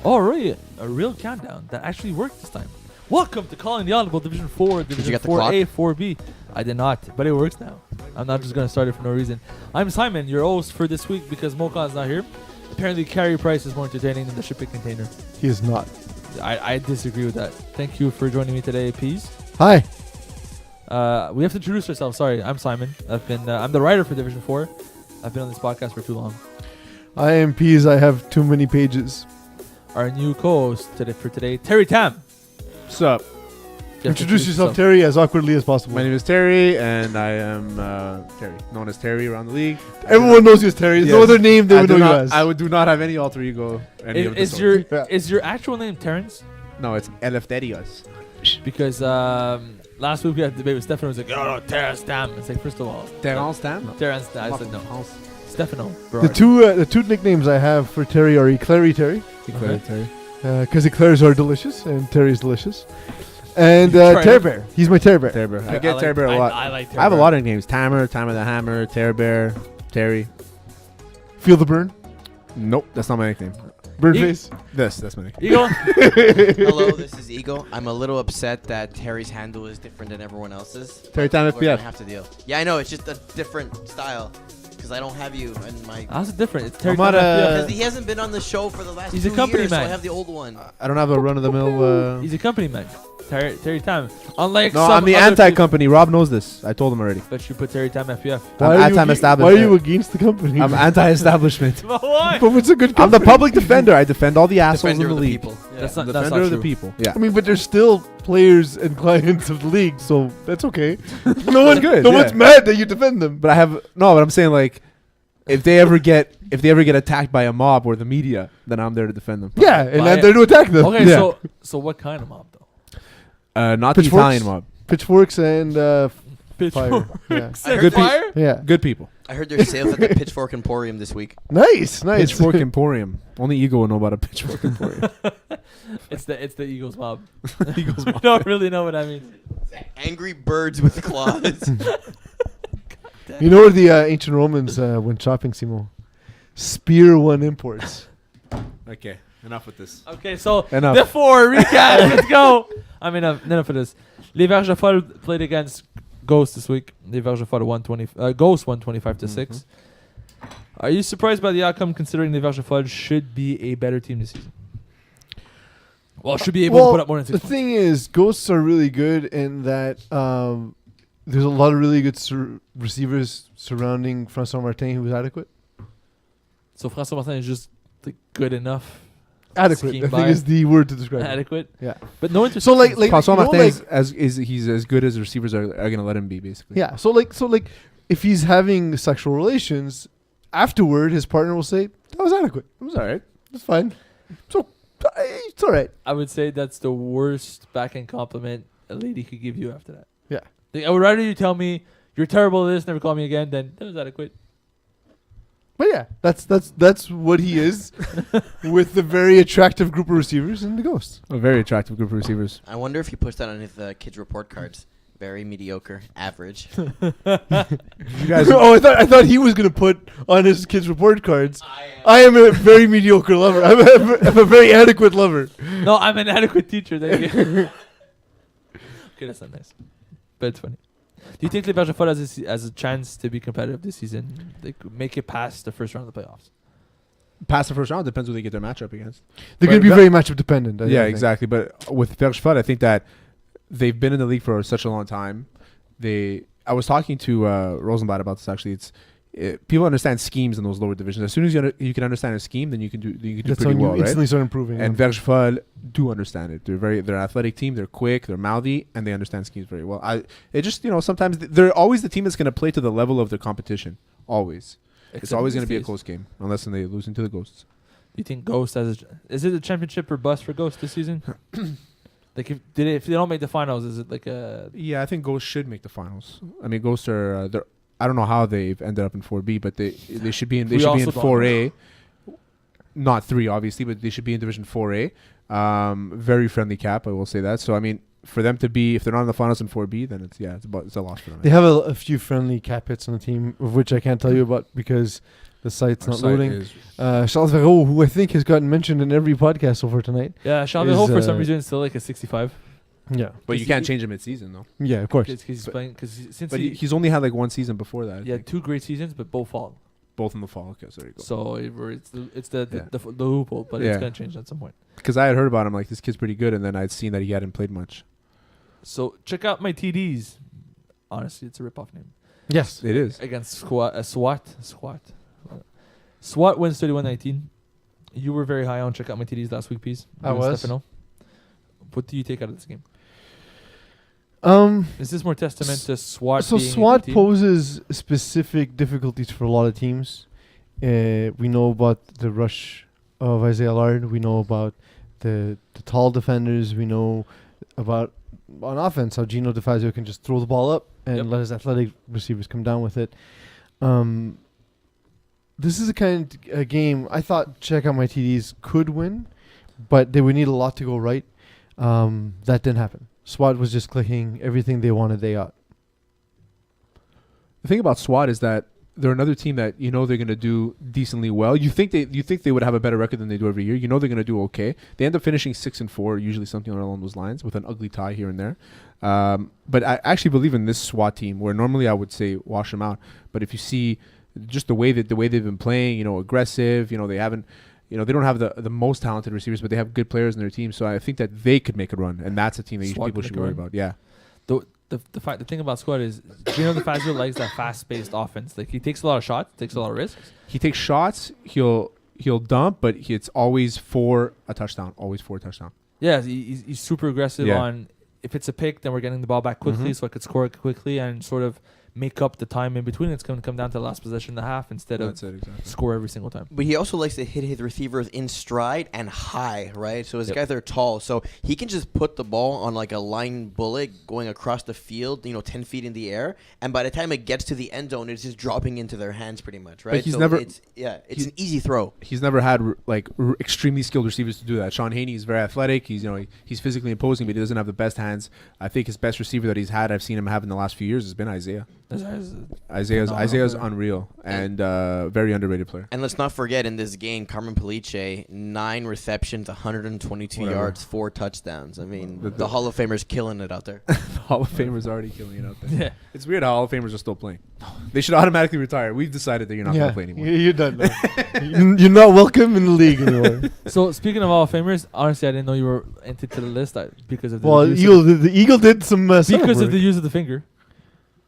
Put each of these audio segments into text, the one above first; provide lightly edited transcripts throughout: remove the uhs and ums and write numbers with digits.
Oh, really? A real countdown that actually worked this time. Welcome to Calling the Audible Division 4, Division get the 4A, 4B. I did not, but it works now. I'm not just going to start it for no reason. I'm Simon, your host for this week because Mokan's not here. Apparently, Carry Price is more entertaining than the shipping container. He is not. I disagree with that. Thank you for joining me today, Peeze. Hi. We have to introduce ourselves. Sorry, I'm Simon. I'm the writer for Division 4. I've been on this podcast for too long. I am Peeze. I have too many pages. Our new co-host for today, Terry Tam. What's up? Introduce yourself, Terry, as awkwardly as possible. My name is Terry, and I am Terry, known as Terry around the league. Everyone knows you as Terry. There's no Yes. other name they would know you as. I do not have any alter ego. Any of the Is sort. is your actual name Terrence? No, it's Eleftherios. Because last week we had a debate with Stefano. He was like, "Oh no, Terrence Tam." It's like, first of all, Terrence Tam? Terrence Tam. I said no. Stefano. The two nicknames I have for Terry are Eclairy Terry, Terry. because eclairs are delicious and Terry's delicious, and Try Terror it. Bear. He's my Terror Bear. Terror Bear. I get Terror Bear a lot. I like Terror I have a Bear. lot of names. Tamer the Hammer, Terror Bear, Terry. Feel the burn. Nope, that's not my nickname. Burn E- face. That's my nickname. Eagle. Hello, this is Eagle. I'm a little upset that Terry's handle is different than everyone else's. Terry Tam We're gonna FPF. have to deal. Yeah, I know. It's just a different style because I don't have you in my. How's it different? It's Terry I'm not Tam. a- FPF. Because he hasn't been on the show for the last He's a 2 company years, so I man. have the old one. I don't have a run-of-the-mill... He's a company man. Terry Tam. Unlike no, some I'm the other anti-company. Rob knows this. I told him already. people, but you put Terry Tam FPF. I'm Why are anti-establishment. you against the company? I'm anti-establishment. Why? But it's a good I'm company. the public defender. I defend all the assholes Defender in the of the league. people. Yeah, that's not Defender of the true. people. Yeah. I mean, but there's still players and clients of the league, so that's okay. Good, No yeah. one's mad that you defend them. But but I'm saying like, if they ever get attacked by a mob or the media, then I'm there to defend them. Yeah, and Why- I'm there to attack them. Okay, Yeah. so what kind of mob though? Not the Pitchforks? Italian mob. Pitchforks and fire. Pitchfork. Yeah. I heard Good there's- fire? Yeah. Good people. I heard there's sales at the Pitchfork Emporium this week. Nice. Pitchfork Emporium. Only Ego will know about a Pitchfork Emporium. It's the Eagles mob. Eagles I mob. don't really know what I mean. Angry birds with claws. You know where the ancient Romans went shopping, Simo? Spear One Imports. Okay, enough with this. Okay, so Enough. the 4 recap. Let's go. I mean, enough of this. Les Verges Folles played against Ghost this week. Les Verges Folles 120. Ghost 125 to 6. Are you surprised by the outcome, considering Les Verges Folles should be a better team this season? Well, should be able to put up more than 6 the points. thing is, Ghosts are really good in that there's a lot of really good receivers surrounding François Martin who is adequate. So François Martin is just like, good enough. Adequate, Scheme I by. think is the word to describe it. Adequate. Yeah. But no interceptions. So like François you know, Martin like- he's as good as the receivers are going to let him be, basically. Yeah. So like if he's having sexual relations, afterward his partner will say, that was adequate. It was alright. It's fine. So it's alright. I would say that's the worst backhand compliment a lady could give you after that. Yeah. Like, I would rather you tell me you're terrible at this, never call me again, than that was adequate. But yeah, that's what he is with the very attractive group of receivers and the Ghosts. A very attractive group of receivers. I wonder if he puts that on his kids' report cards. Very mediocre, average. You guys, Oh, I thought he was gonna put on his kids' report cards. I am a very mediocre lover. I'm a very adequate lover. No, I'm an adequate teacher. Thank you. Okay, that's not nice. But it's funny. Do you think Les Verges Folles has a chance to be competitive this season? They could make it past the first round of the playoffs. past the first round depends who they get their matchup against. They're going to be very matchup dependent. I Yeah, think. exactly. But with Verge-Foot, I think that they've been in the league for such a long time. I was talking to Rosenblatt about this actually. People understand schemes in those lower divisions. As soon as you can understand a scheme, then you can do That's pretty when you well, right? instantly start improving. And Verge-Foot do understand it. They're an athletic team. They're quick. They're mouthy, and they understand schemes very well. It just sometimes they're always the team that's going to play to the level of their competition. Always. It's always going to be a close game unless they lose into the Ghosts. You think Ghost is it a championship or bust for Ghost this season? Like if they don't make the finals, is it like a? Yeah, I think Ghosts should make the finals. I mean, Ghosts are I don't know how they've ended up in 4B, but they should be in 4A. Not 3, obviously, but they should be in Division 4A. Very friendly cap, I will say that. So I mean, for them to be, if they're not in the finals in 4B, then it's a loss for them. They have a few friendly cap hits on the team, of which I can't tell you about because The site's Our not site loading. is- Charles Verreau, who I think has gotten mentioned in every podcast so far tonight. Yeah, Sean Is, Hope for some uh, reason is still like a 65. Yeah. But you can't change him mid-season though. Yeah, of course. Because he's playing. Because since But he he's only had like one season before that. I he had think. 2 great seasons, but both fall. Both in the fall. Okay, so there you go. So it's the Yeah. loophole, but Yeah. it's gonna change at some point. Because I had heard about him, like this kid's pretty good, and then I'd seen that he hadn't played much. So check out my TDs. Honestly, it's a rip-off name. Yes. It is. Against SWAT. SWAT wins 31-19. You were very high on check out my TDs last week, Peeze. I You and was. Stefano. What do you take out of this game? Um. Is this more testament to SWAT? So being a SWAT good team? poses specific difficulties for a lot of teams. We know about the rush of Isaiah Lard. We know about the tall defenders. We know about on offense how Gino DeFazio can just throw the ball up and Yep. let his athletic receivers come down with it. This is a kind of game I thought check out my TDs could win, but they would need a lot to go right. That didn't happen. SWAT was just clicking everything they wanted. They got. The thing about SWAT is that they're another team that you know they're going to do decently well. You think they would have a better record than they do every year. You know they're going to do okay. They end up finishing 6-4, usually something along those lines, with an ugly tie here and there. But I actually believe in this SWAT team, where normally I would say wash them out. But if you see just the way they've been playing, you know, aggressive. You know, they haven't. You know, they don't have the most talented receivers, but they have good players in their team. So I think that they could make a run, and that's a team that SWAT people could should make a worry run? about. Yeah. The thing about SWAT is Gino DeFazio likes that fast-paced offense. Like he takes a lot of shots, takes a lot of risks. He takes shots. He'll dump, but it's always for a touchdown. Always for a touchdown. Yeah, he's super aggressive Yeah. on if it's a pick, then we're getting the ball back quickly, so I could score it quickly and sort of make up the time in between. It's going to come down to the last possession and a half instead of That's it exactly. score every single time. But he also likes to hit his receivers in stride and high, right? So his Yep. guys are tall, so he can just put the ball on like a line bullet going across the field, 10 feet in the air, and by the time it gets to the end zone, it's just dropping into their hands pretty much, right? he's so never- it's an easy throw. He's never had extremely skilled receivers to do that. Sean Haney is very athletic. He's physically imposing, but he doesn't have the best hands. I think his best receiver that he's had, I've seen him have in the last few years, has been Isaiah. Isaiah's Phenomenal. unreal and very underrated player. And let's not forget in this game, Carmen Palice, 9 receptions, 122 Whatever. yards, 4 touchdowns. I mean, The- the Hall of Famer's killing it out there. The Hall of Famers already killing it out there. Yeah. It's weird how Hall of Famers are still playing. They should automatically retire. We've decided that you're not going to play anymore. You're done now. You're not welcome in the league anymore. So speaking of Hall of Famers, honestly, I didn't know you were entered to the list because of the Well, use the Eagle did some setup because of work. the use of the finger.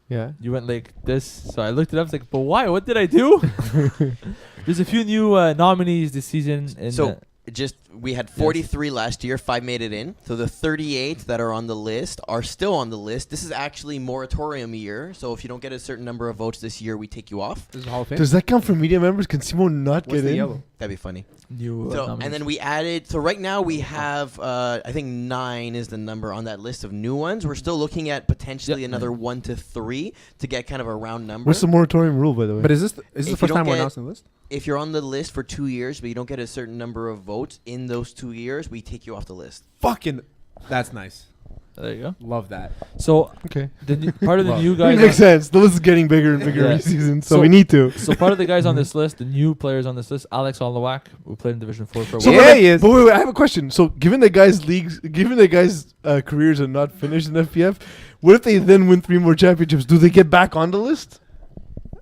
Yeah. You went like this, so I looked it up. I was like, but why? What did I do? There's a few new nominees this season. So we had 43 last year, 5 made it in. So the 38 that are on the list are still on the list. This is actually moratorium year. So if you don't get a certain number of votes this year, we take you off. This is Hall of Fame. Does that count for media members? Can Simo not What's get the in? yellow? That'd be funny. new So nominees. and then we added. So right now we have, I think 9 is the number on that list of new ones. We're still looking at potentially Yep. another 1 to 3 to get kind of a round number. What's the moratorium rule, by the way? But is this the If you first don't time we're get- announcing the list? If you're on the list for 2 years, but you don't get a certain number of votes in those 2 years, we take you off the list. Fucking, that's nice. there you go. Love that. So okay. part of the Well, new It guys. makes sense. The list is getting bigger and bigger Yeah. every season, so So- we need to. So part of the guys on this list, the new players on this list, Alex Olawak, who played in Division 4 for a So while. Yeah, wait, he is. But wait, I have a question. So given the guys' careers are not finished in FPF, what if they then win 3 more championships? Do they get back on the list?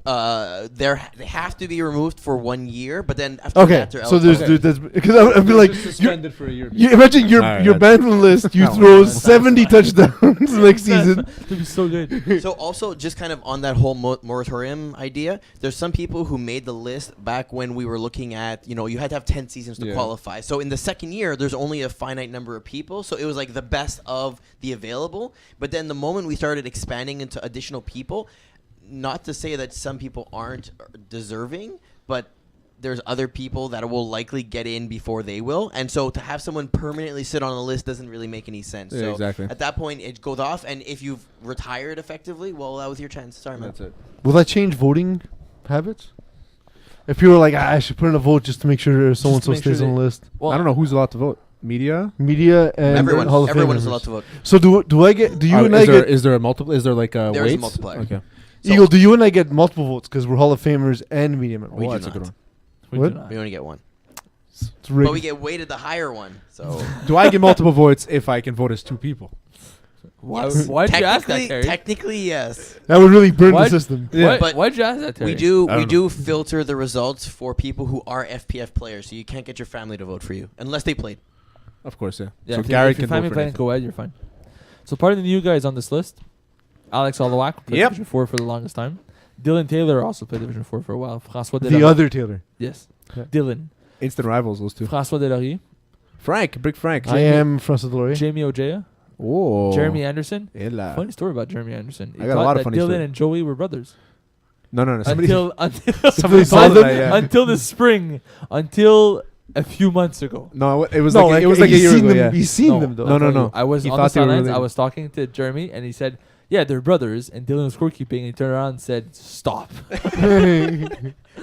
They have to be removed for 1 year, but then after Okay. that, they're So eligible. there's because I'd be like, you're, suspended for a year. you imagine you're Alright, you're that's- banned from the list. You Oh, throw that's 70 touchdowns next season. That'd be so good. So also, just kind of on that whole moratorium idea, there's some people who made the list back when we were looking at, you had to have 10 seasons to Yeah. qualify. So in the second year, there's only a finite number of people. So it was like the best of the available. But then the moment we started expanding into additional people, not to say that some people aren't deserving, but there's other people that will likely get in before they will. And so to have someone permanently sit on a list doesn't really make any sense. Yeah, so exactly. at that point, it goes off. And if you've retired effectively, well, that was your chance. Sorry, man. That's it. Will that change voting habits? If people are like, I should put in a vote just to make sure so and so make sure stays on the list. Well, I don't know who's allowed to vote. Media? Media and Everyone, Hall of Fame everyone is members. allowed to vote. So do you and I is there, get? is there a multiple? Is there like a There is a weights? multiplier. Okay. So Eagle, do you and I get multiple votes because we're Hall of Famers and media members? We Oh, do that's a good not. one. We What? do not. We only get one. It's rigged. But we get weighted the higher one. So Do I get multiple votes if I can vote as 2 people? Why? yes. Why'd you ask that, Technically- Terry? Technically, yes. That would really burn Why- the system. Why, But why'd you ask that, Terry? We do I we don't do filter the results for people who are FPF players, so you can't get your family to vote for you unless they played. Of course, yeah. Yeah, so if Gary if your can family vote for playing anything. co-ed, you're fine. So part of the new guys on this list, Alex Olawak played Yep. Division 4 for the longest time. Dylan Taylor also played Division 4 for a while. François The Delaurier. other Taylor. Yes. Yeah. Dylan. Instant rivals, those two. François Delaurier. Frank, Big Frank. I am Francis Deloria. Jamie Ojea. Oh. Jeremy Anderson. Ella. Funny story about Jeremy Anderson. He I got a thought lot of that funny Dylan stories. and Joey were brothers. No. Somebody, Until Somebody told saw them them. that, yeah. until the spring. Until a few months ago. no, it was No, like it was like a he's year seen ago. them, Yeah. He's seen them though. No, I'll tell no. you. I was He on the thought they were sidelines. I related. was talking to Jeremy, and he said, "Yeah, they're brothers." And Dylan was scorekeeping, and he turned around and said, "Stop."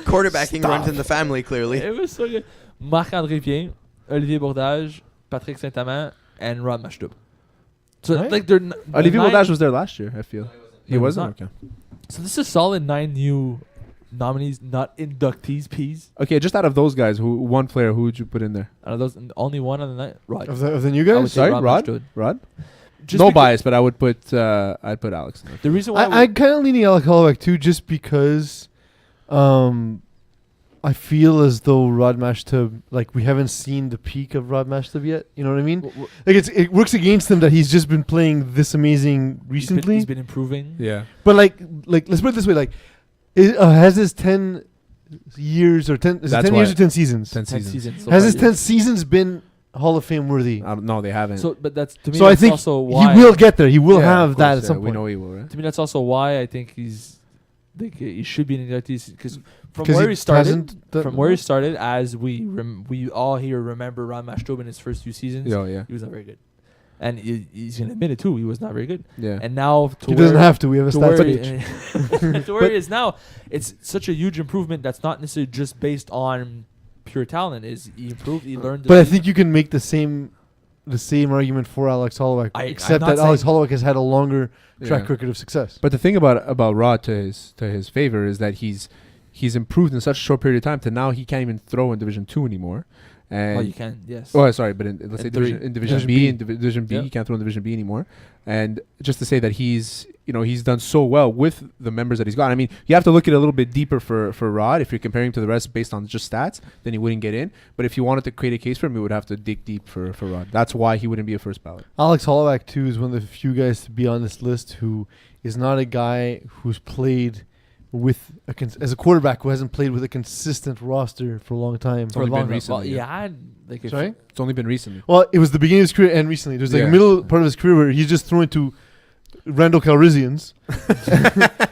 Quarterbacking runs in the family, clearly. It was so good. Marc-André Vien, Olivier Bordage, Patrick Saint-Amand, and Rod Mashtub. So Right. like they're Olivier nine- Bordage was there last year, I feel. He No, he wasn't? was Okay. So this is solid 9 new nominees, not inductees. Peeze. Okay, just out of those guys, one player, who would you put in there? Out of those, only one on the night. Rod. of the new I would guys. say Sorry, Rod Rod? Mashtub. Rod? Just No because- bias, but I'd put Alex in there. The reason why I kind of leaning Alec Holloway too, just because I feel as though Rod Mashtub, like we haven't seen the peak of Rod Mashtub yet. You know what I mean? Like it works against him that he's just been playing this amazing recently. he's been improving. Yeah. But like let's put it this way: like, has his 10 years or 10 is it That's 10 why- years or 10 seasons? 10 10 seasons. seasons. So Has far, his yeah. 10 seasons been Hall of Fame worthy? No, they haven't. So, but that's to me. So I that's think also why he will get there. He will Yeah, have of that course, at some We point. know he will, right? To me, that's also why I think he's like he should be in the inductees because from 'Cause where he started, hasn't done- from where he started, as we all here remember, Ron Mashtub in his first few seasons, Yeah. he was not very good, and he's gonna admit it too. He was not very good, Yeah. and now to He where, doesn't have to. We have a to where, stats page. to where he is now, it's such a huge improvement. That's not necessarily just based on pure talent. Is he improved? He learned. But I think you can make the same argument for Alex Holloway, I'm except not that Alex saying- Holloway has had a longer track Yeah. record of success. But the thing about Rod to his favor is that he's improved in such a short period of time to now he can't even throw in Division 2 anymore. And oh, you can, yes. Oh, sorry, but let's say In three. Division Division B, B. in Division B, Yep. he can't throw in Division B anymore. And just to say that he's done so well with the members that he's got. I mean, you have to look at it a little bit deeper for Rod. If you're comparing him to the rest based on just stats, then he wouldn't get in. But if you wanted to create a case for him, you would have to dig deep for Rod. That's why he wouldn't be a first ballot. Alex Holloway too is one of the few guys to be on this list who is not a guy who's played with as a quarterback who hasn't played with a consistent roster for a long time. For a only been long time. recently, Well, yeah. he had like Sorry? It's only been recently. Well, it was the beginning of his career and recently. There's like Yeah. a middle part of his career where he's just thrown into Randall Calrissians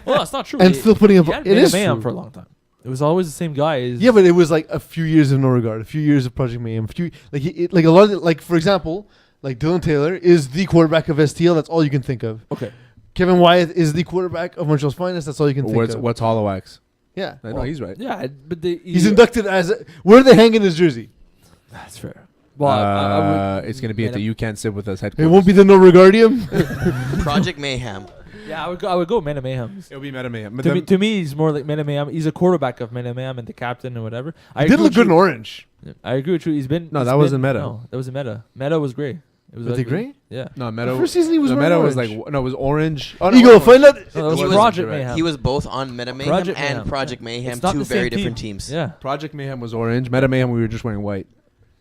Well, that's not true. and still putting up. He had It is Mayhem true. for a long time. It was always the same guy. Yeah, but it was like a few years of no regard, a few years of Project Mayhem, like a lot of like for example, like Dylan Taylor is the quarterback of STL. That's all you can think of. okay. Kevin Wyeth is the quarterback of Montreal's Finest. That's all you can think of. What's Holloway? Yeah, I know he's right. Yeah, but he's inducted as. Where are they hanging his jersey? That's fair. Well, I would, It's going to be at the You Can't Sit With Us It headquarters. won't be the No Regardium. Project Mayhem. yeah, I would go Meta Mayhem. It'll be Meta Mayhem. But To me, he's more like Meta Mayhem. He's a quarterback of Meta Mayhem and the captain and whatever. I He did agree look with good in you. orange. I agree with you. He's been. No, he's that wasn't been- Meta. No, that was a Meta. Meta was gray. It was Was he ugly. gray? Yeah. No, Meta. The first season he was the wearing Meta was like orange. no, it was orange. Oh, no, Eagle, it find out. No, that was He was- Project you're right. Mayhem. He was both on Meta Mayhem Project and Mayhem. Project Mayhem, It's not two the same very team. different teams. Yeah. Project Mayhem was orange. Meta Mayhem, we were just wearing white.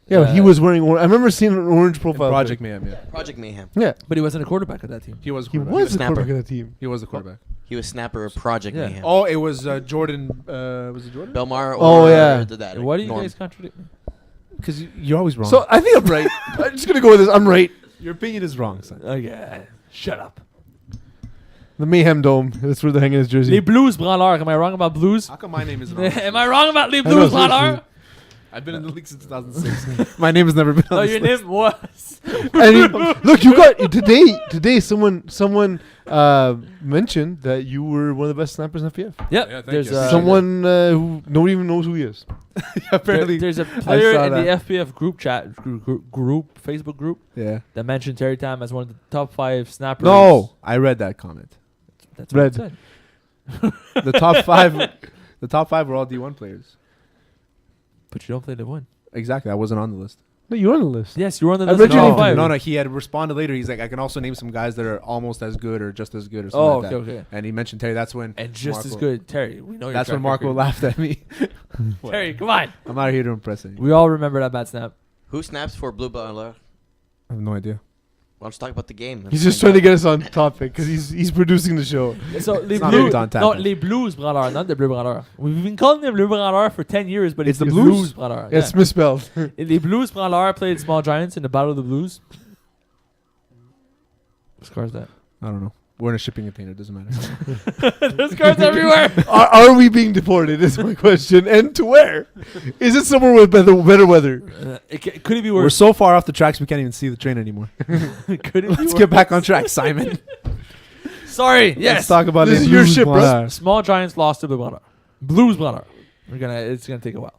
Yeah, he was wearing orange. I remember seeing an orange And profile. Project Mayhem, yeah. Project Mayhem. Yeah, But he wasn't a quarterback of that team. He was. he quarterback. was the snapper. quarterback of that team. He was the quarterback. He was snapper of Project Yeah. Mayhem. Oh, it was Jordan. Was it Jordan? Belmar Oh, or yeah. that. Why do you Norm. guys contradict me? Because you're always wrong. So I think I'm right. I'm just gonna go with this. I'm right. your opinion is wrong, son. Okay. Shut up. The Mayhem Dome. That's where they're hanging his jersey. Les Blues Branleurs. Am I wrong about Blues? How come my name is wrong? Am I wrong about Les know, Blues seriously. Branleurs? I've been in the league since 2006. My name has never been on No, this your list. name was. And look, you got today. Someone mentioned that you were one of the best snappers in FPF. Yep. Yeah, thank there's you. Someone who nobody even knows who he is. Apparently, there's a player saw in the that. FPF group chat group Facebook group yeah. that mentioned Terry Tam as one of the top 5 snappers. No, I read that comment. That's what Red. it said. The top five, the top five were all D1 players. But you don't play Live 1. Exactly. I wasn't on the list. No, you're on the list. Yes, you were on the I list. read of your top name. five. No. He had responded later. He's like, I can also name some guys that are almost as good or just as good or something Oh, like okay, that. okay. And he mentioned Terry. That's when And just as Marco- good, Terry. We know your That's when track Marco record. laughed at me. Terry, come on. I'm not here to impress anyone. We all remember that bad snap. Who snaps for Blue Balleur? I have no idea. Well, let's talk about the game. He's just trying to get us on topic because he's producing the show. So les not Blues, really on tap, no, then. les Blues Branleurs, not the Bleu Branleurs. We've been calling them Bleu Branleurs for 10 years, but it's the the Blues? Branleurs. It's misspelled. Les Blues Branleurs played Small Giants in the Battle of the Blues. What car's that? I don't know. We're in a shipping container. It doesn't matter. There's cars everywhere. Are we being deported? Is my question. And to where? Is it somewhere with better weather? Could it be We're worse? so far off the tracks we can't even see the train anymore. Could it be Let's worse? get back on track, Simon. Sorry. Let's Yes. talk about This Les is your Blues ship, bro. Branleurs. Small Giants lost to Bleu Branleurs. Blues Branleurs. It's gonna take a while.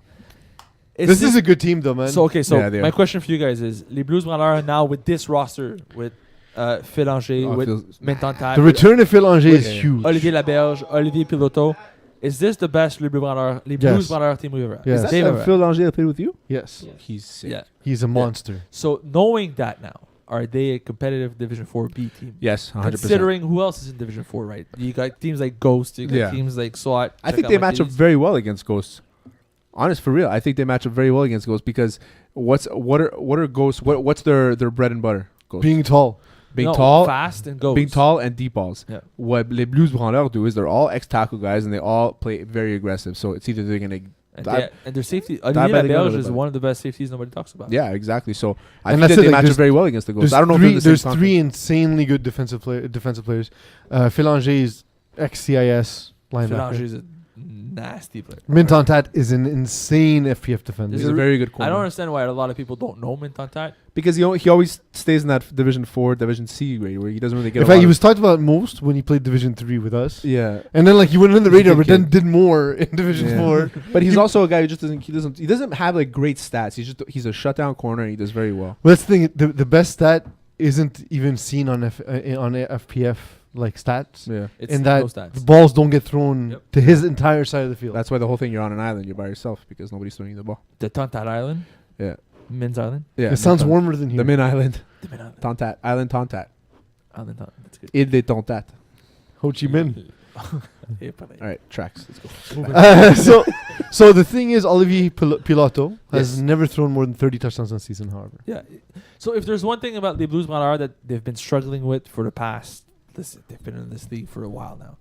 This is a good team, though, man. So okay, so Yeah, they my are. question for you guys is: Les Blues Branleurs now with this roster with Félanger, Oh, it with feels- Mentantat, the return of Phil Angers is Yeah. huge. Olivier Laberge, Olivier Piloto. Is this the best Les Blues Yes. Branleurs team we've ever had? Yes. Is They've that ever had. Phil Langer that played with you? Yes. He's sick. Yeah. He's a monster. So knowing that now, are they a competitive Division 4B team? Yes, 100%. Considering who else is in Division 4, right? You got teams like Ghost, you got Yeah. teams like SWAT. I think they match up very well against Ghosts. Honest, for real, I think they match up very well against Ghosts because what are Ghosts? What's their bread and butter? Ghosts. Being tall. Being tall, fast, and Ghost. being tall, and deep balls. Yeah. What Les Blues Branleurs do is they're all ex-tackle guys and they all play very aggressive. So it's either they're gonna, And their safety, dive Olivier by the gun Laberge of is it. one of the best safeties nobody talks about. yeah, exactly. So I And think that's that it, they like, match there's- up very well against the Ghosts. There's I don't know if they're the there's same three conference. insanely good defensive players. Phil Angers, ex-CIS linebacker. Félanger is a nasty player. Mintontat is an insane FPF defender. He's a very good I corner. don't understand why a lot of people don't know Mentantat. Because he always stays in that Division 4, Division C grade where he doesn't really get In a fact, lot he of- was talked about most when he played Division 3 with us. Yeah. And then he went on the He's a radar, good but then kid. did more in Division Yeah. 4. But he's also a guy who just he doesn't have like great stats. He's a shutdown corner and he does very well. Well, that's the thing. The best stat isn't even seen on FPF like stats. Yeah. It's In that no stats. the balls don't get thrown Yep. to his entire side of the field. That's why the whole thing you're on an island, you're by yourself because nobody's throwing you the ball. The Tontat Island, Yeah. Men's Island. Yeah. it sounds Min- warmer than here. The Min Island. The Min Island. Tontat. Island Tontat. Island Tontat. That's good. Ile de Tontat. Ho Chi Minh. All right, tracks. Let's go. So the thing is, Olivier Piloto has Yes. never thrown more than 30 touchdowns on season. However, Yeah. So if there's one thing about the Blues Branleurs that they've been struggling with for the past, listen, they've been in this league for a while now,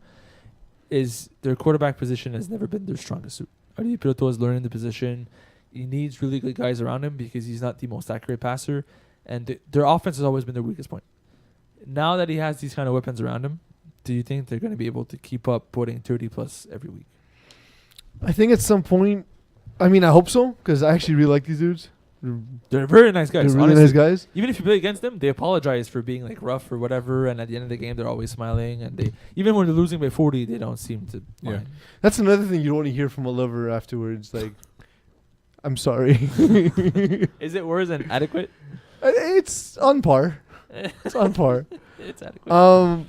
is their quarterback position has never been their strongest suit. Olivier Piloto is learning the position. He needs really good guys around him because he's not the most accurate passer, and their offense has always been their weakest point. Now that he has these kind of weapons around him, do you think they're going to be able to keep up putting 30 plus every week? I think at some point, I mean, I hope so because I actually really like these dudes. They're very nice guys. They're really honestly. nice guys. Even if you play against them, they apologize for being like rough or whatever, and at the end of the game, they're always smiling. And they, even when they're losing by 40, they don't seem to. Yeah. mind. That's another thing you don't want to hear from a lover afterwards. Like, I'm sorry. Is it worse than adequate? It's on par. It's on par. It's adequate.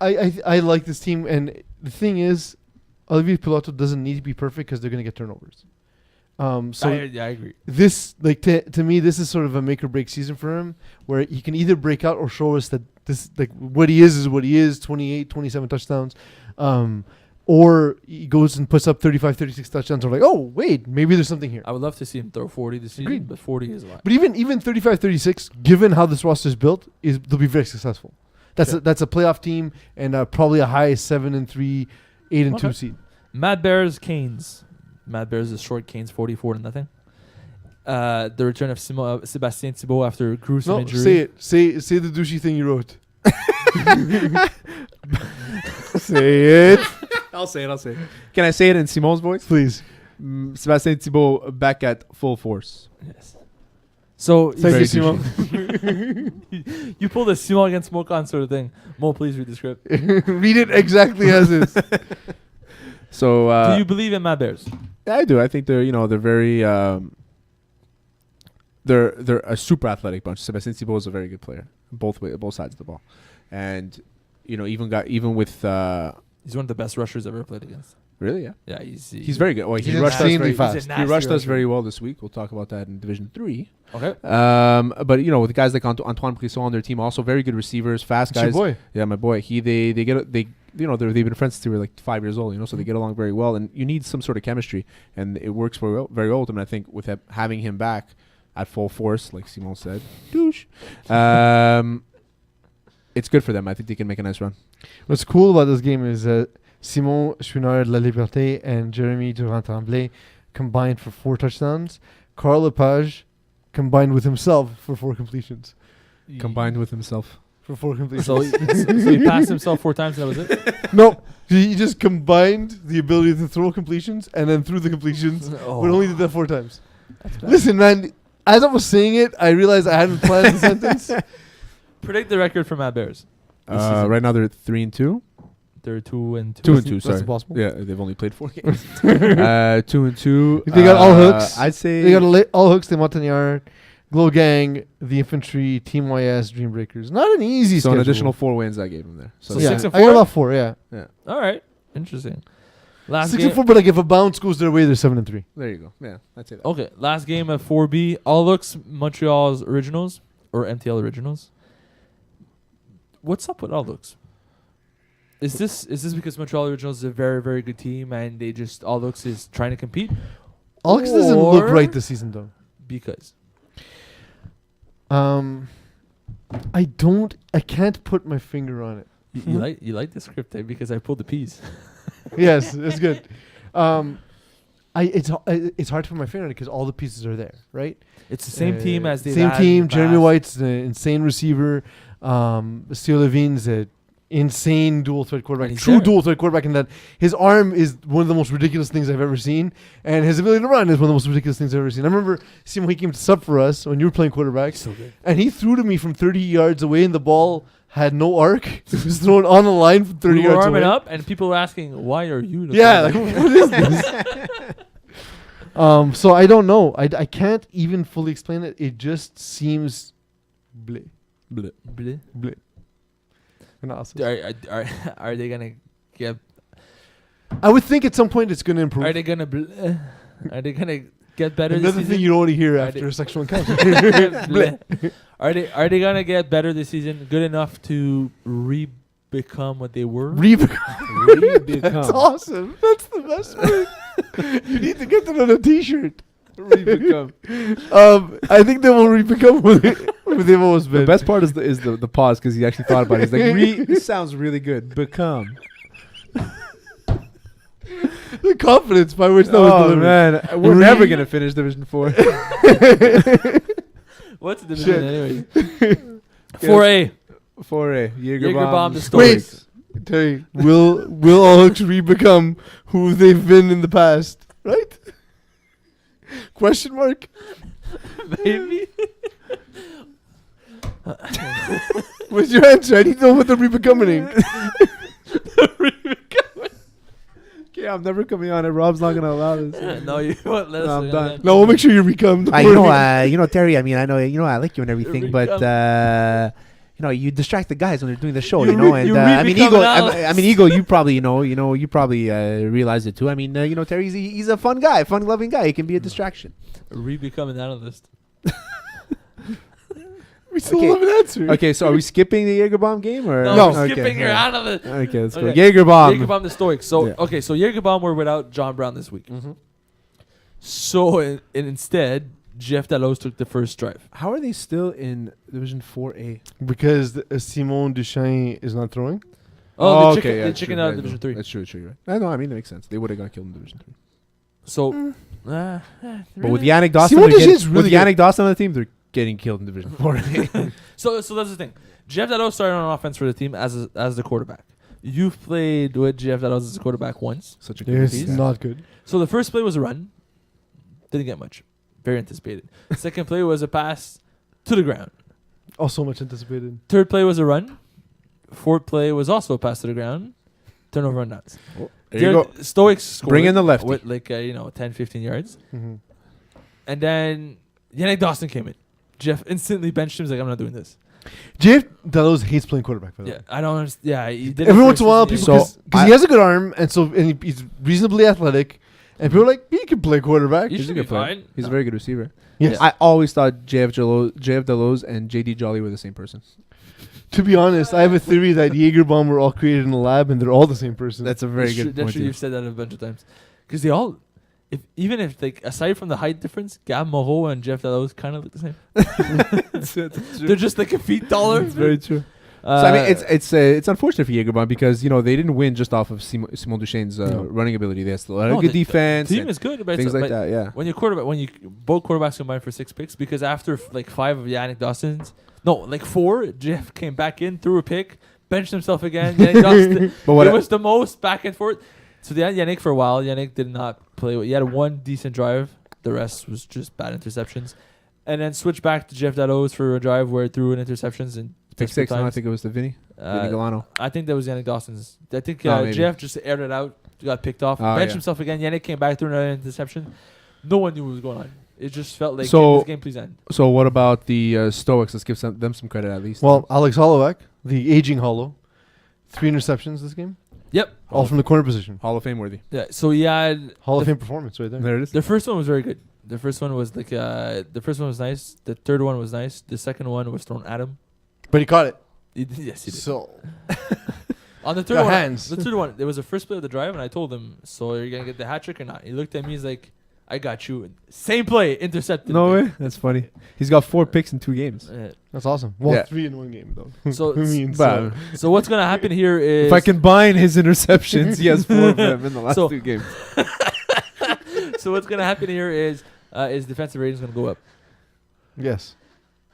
I like this team, and the thing is, Olivier Piloto doesn't need to be perfect because they're gonna get turnovers. So I agree. this, like to me, this is sort of a make or break season for him, where he can either break out or show us that this, like, what he is what he is, 28, 27 touchdowns, or he goes and puts up 35, 36 touchdowns. Or like, oh wait, maybe there's something here. I would love to see him throw 40 this season, Agreed. but 40 is a lot. But even 35, 36, given how this roster is built, they'll be very successful. That's Sure. that's a playoff team and probably a high 7-3, 8-2 Okay. seed. Mad Bears, Canes. Mad Bears is short. Canes 44-0. The return of Sébastien Thibault after gruesome No, injury. say it. Say the douchey thing you wrote. Say it, I'll say it. Can I say it in Simon's voice? please. Sébastien Thibault back at full force. Yes. So Thank Very you, Simon. you pulled a Simon against Mokan sort of thing. Mo, please read the script. Read it exactly as is. So Do you believe in Mad Bears? I do. I think they're very they're a super athletic bunch. Sébastien Thibault is a very good player, both sides of the ball, and even with He's one of the best rushers I've ever played against. Really? Yeah. Yeah, He's very good. Well, he He's rushed us insanely very fast. He rushed us very well this week. We'll talk about that in Division 3. Okay. But with guys like Antoine Brisson on their team, also very good receivers, fast It's your guys. boy. Yeah, my boy. They've been friends since they were like 5 years old. So they get along very well. And you need some sort of chemistry, and it works very well. Very well with him. And I think with having him back at full force, like Simon said, douche. It's good for them. I think they can make a nice run. What's cool about this game is Simon Chouinard de la Liberté and Jeremy Durand-Tremblay combined for 4 touchdowns. Carl Lepage combined with himself for 4 completions. Combined with himself. For 4 completions. So he passed himself 4 times and that was it? No, he just combined the ability to throw completions and then threw the completions, but only did that 4 times. Listen, man, as I was saying it, I realized I hadn't planned the sentence. Predict the record for Mad Bears. Right now they're 3-2. They're 2-2. 2-2. Sorry. That's possible. Yeah, they've only played 4 games. 2-2. They got all hooks. I'd say They got all hooks. The Montagnard, Glow Gang, the Infantry, Team YS, Dreambreakers. Not an easy so schedule. an additional 4 wins I gave them there. So yeah, 6 and I got 4? about 4. Yeah, All right. Interesting. Last 6 game. and 4. But like if a bounce goes their way, they're 7 and 3. There you go. Yeah, I'd say that. Okay. Last game of 4B. All looks Montreal's Originals or MTL Originals. What's up with All looks? Is this because Montreal Originals is a very, very good team and they just All looks is trying to compete? Alex doesn't look Or right this season though. Because I can't put my finger on it. you like the script because I pulled the Peeze. Yes, it's good. It's hard to put my finger on it because all the pieces are there, right? It's the same team as the same team. Jeremy White's an insane receiver. Steele Levine's an insane dual threat quarterback, true dual threat quarterback, in that his arm is one of the most ridiculous things I've ever seen, and his ability to run is one of the most ridiculous things I've ever seen. I remember seeing when he came to sub for us when you were playing quarterback, So good. and he threw to me from 30 yards away, and the ball had no arc. It was thrown on the line from 30 We were yards arming away. up, and people were asking, "Why are you?" The Yeah, like, quarterback?" what is this? So I don't know. I can't even fully explain it. It just seems bleh. Bleh. Bleh. Analysis. Are they gonna get? I would think at some point it's going to improve. Are they gonna? Are they gonna get better? Another this thing season? you don't want to hear Are after they- a sexual encounter. Bleh. Are they gonna get better this season? Good enough to become what they were? That's awesome. That's the best word. You need to get that on a T-shirt. I think they will become what they've always been. The best part is the pause because he actually thought about it. He's like, this sounds really good. Become. The confidence by which that was delivered. Man, we're never gonna finish Division 4. What's the division anyway? 4A. 4A. Jägerbomb, the Wait, Stoics. Terry, will all hooks become who they've been in the past? Right? Question mark. Maybe. What's your answer? I need to know what they're becoming. Okay, I'm never coming on it. Rob's not gonna allow this. No, you won't let us. I'm done. No, we'll make sure you become. Terry. I mean, I know, I like you and everything, but you distract the guys when they're doing the show, Eagle. You probably, realize it too. I mean, Terry, he's a fun guy, fun-loving guy. He can be a distraction. Become an analyst. We still have an answer. Okay, so are we skipping the Jägerbomb game or No, No. we're skipping your analyst. Okay, let's go. Okay. Jägerbomb. Jägerbomb, the Stoics. So Yeah. okay, so Jägerbomb were without John Brown this week. Mm-hmm. So instead, Jeff Dallos took the first drive. How are they still in Division 4A? Because Simon Duchesne is not throwing. Oh, okay, the chicken out of Division 3. That's true, you're right. No, I mean, that makes sense. They would have got killed in Division 3. So, But with Yannick Dawson, Simon they're Duchesne's getting, really with Yannick Dawson on the team, they're getting killed in Division 4A. so that's the thing. Jeff Dallos started on offense for the team as the quarterback. You've played with Jeff Dallos as a quarterback once. Such a good It's piece. not good. So the first play was a run. Didn't get much. Very anticipated. Second play was a pass to the ground. Also much anticipated. Third play was a run. Fourth play was also a pass to the ground. Turnover on downs. There you go. Stoics scored. Bring in the lefty. With 10, 15 yards. Mm-hmm. And then Yannick Dawson came in. Jeff instantly benched him. He's like, I'm not doing this. Jeff Delos hates playing quarterback. By the Yeah, way. I don't understand. Yeah, he did Every it once in a while, first people season. because he has a good arm, and he's reasonably athletic, and people are like, he can play quarterback. He He's a should good be player. fine. He's a very good receiver. Yes. I always thought JF Delos and JD Jolly were the same person. To be honest, I have a theory that Jaegerbomb were all created in a lab, and they're all the same person. That's a very That's true- good That's point. true. too. You've said that a bunch of times. Because they all, even if like aside from the height difference, Gab Moreau and Jeff Delos kind of look the same. They're just like a feet taller. It's very true. So I mean, it's unfortunate for Jaegerbomb because they didn't win just off of Simon Duchesne's running ability. They had still had a good defense. The team and is good, but things it's, like that. Yeah. when you both quarterbacks combined for 6 picks, because after like 5 of Yannick Dawson's, no, like 4, Jeff came back in, threw a pick, benched himself again. Yannick Dawson, But it was the most back and forth. So they had Yannick for a while. Yannick did not play. He had one decent drive. The rest was just bad interceptions. And then switched back to Jeff Delos for a drive where he threw in interceptions and Pick 6. No, I think it was the Vinny Galano. I think that was Yannick Dawson's. I think Oh, maybe. Jeff just aired it out, got picked off, Oh, benched yeah. himself again. Yannick came back, threw another interception. No one knew what was going on. It just felt like So- this game, please end. So what about the Stoics? Let's give them some credit at least. Well, Alex Holloway, the aging Hollow, 3 interceptions this game, Yep. all from the corner position. Hall of Fame worthy. Yeah. So he had Hall of The- Fame performance right there. There it is. the first one was very good. The first one was like the first one was nice. The third one was nice. The second one was thrown at him. But he caught it. Yes, he did. So On the third Got one, hands. the third one, there was the first play of the drive, and I told him, "So you're gonna get the hat trick or not?" He looked at me. He's like, "I got you." Same play, intercepted. No him. way. That's funny. He's got 4 picks in 2 games. that's awesome. Well, Yeah. 3 in one game though. So- I mean, But So what's gonna happen here is if I combine his interceptions, he has 4 of them in the last So- 2 games. So what's gonna happen here is defensive rating is gonna go up. yes.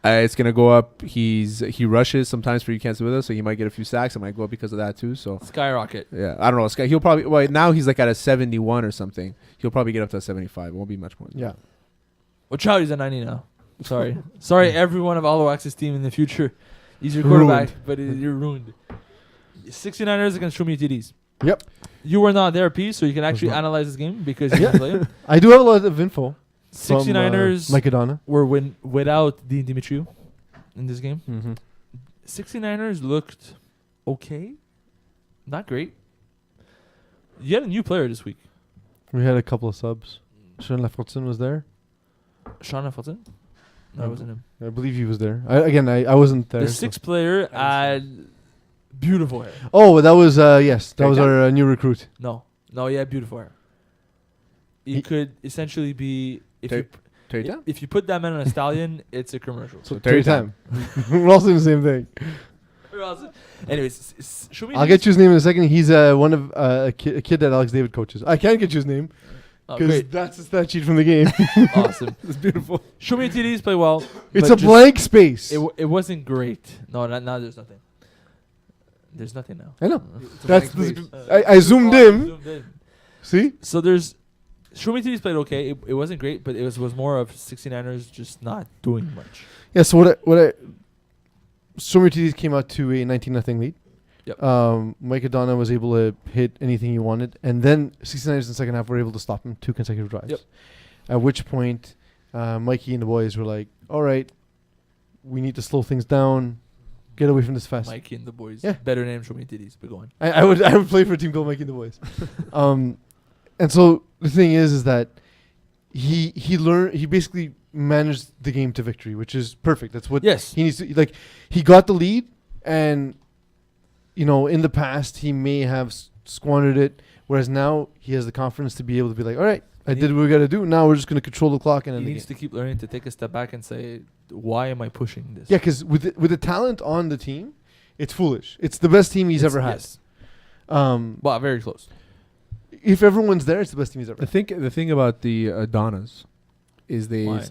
It's gonna go up. He rushes sometimes for you can't sit with us, so he might get a few sacks. It might go up because of that too. So Skyrocket. yeah, I don't know. He'll probably now he's like at a 71 or something. He'll probably get up to a 75. It won't be much more. Yeah. Watch out, he's at 90 now. Sorry, every one of Aloax's team in the future. He's your quarterback, but you're ruined. 69ers against Show Me TDs. Yep. You were not there, Peeze, so you can actually not. analyze this game because you didn't play it. I do have a lot of info. 69ers Mike Adana. were without Dean Dimitriou in this game. Mm-hmm. 69ers looked okay. Not great. You had a new player this week. We had a couple of subs. Sean Lafortune was there. Sean Fulton? No, it wasn't him. I believe he was there. I wasn't there. The so- 6th player had beautiful hair. Oh, that was yes. That was Terry our new recruit. No, he had beautiful hair. He He- could essentially be Terry Tam? if you put that man on a stallion, it's a commercial. So Terry Terry Tam. We're all saying the same thing. Anyways, show me. I'll get you his name in a second. He's one of a kid that Alex David coaches. I can't get you his name Oh, because great, that's the stat sheet from the game. awesome. It's beautiful. Show me TDs play well. It's but a blank space. It wasn't great. No, now there's nothing. There's nothing now. I know. It's a That's blank the, space. I zoomed in. See? So there's Show Me TDs played okay. It wasn't great, but it was more of 69ers just not doing much. Yeah. So Stormy TDs came out to a 19-0 lead. Yep. Mike Adana was able to hit anything he wanted, and then 69ers in the second half were able to stop him 2 consecutive drives. Yep. At which point, Mikey and the boys were like, "All right, we need to slow things down, get away from this fast." Mikey and the boys. Yeah. Better name Show Me TDs, but go on. I would play for a team called Mikey and the Boys. And so the thing is that he basically managed the game to victory, which is perfect. That's what Yes. he needs to like. He got the lead, and in the past he may have squandered it, whereas now he has the confidence to be able to be like, all right, I did what we got to do. Now we're just going to control the clock and He end the needs game. to keep learning to take a step back and say, why am I pushing this? Yeah, because with the talent on the team, it's foolish. It's the best team he's ever had. Yes. Well, very close. if everyone's there, it's the best team he's ever had. The thing about the Adonas is Why?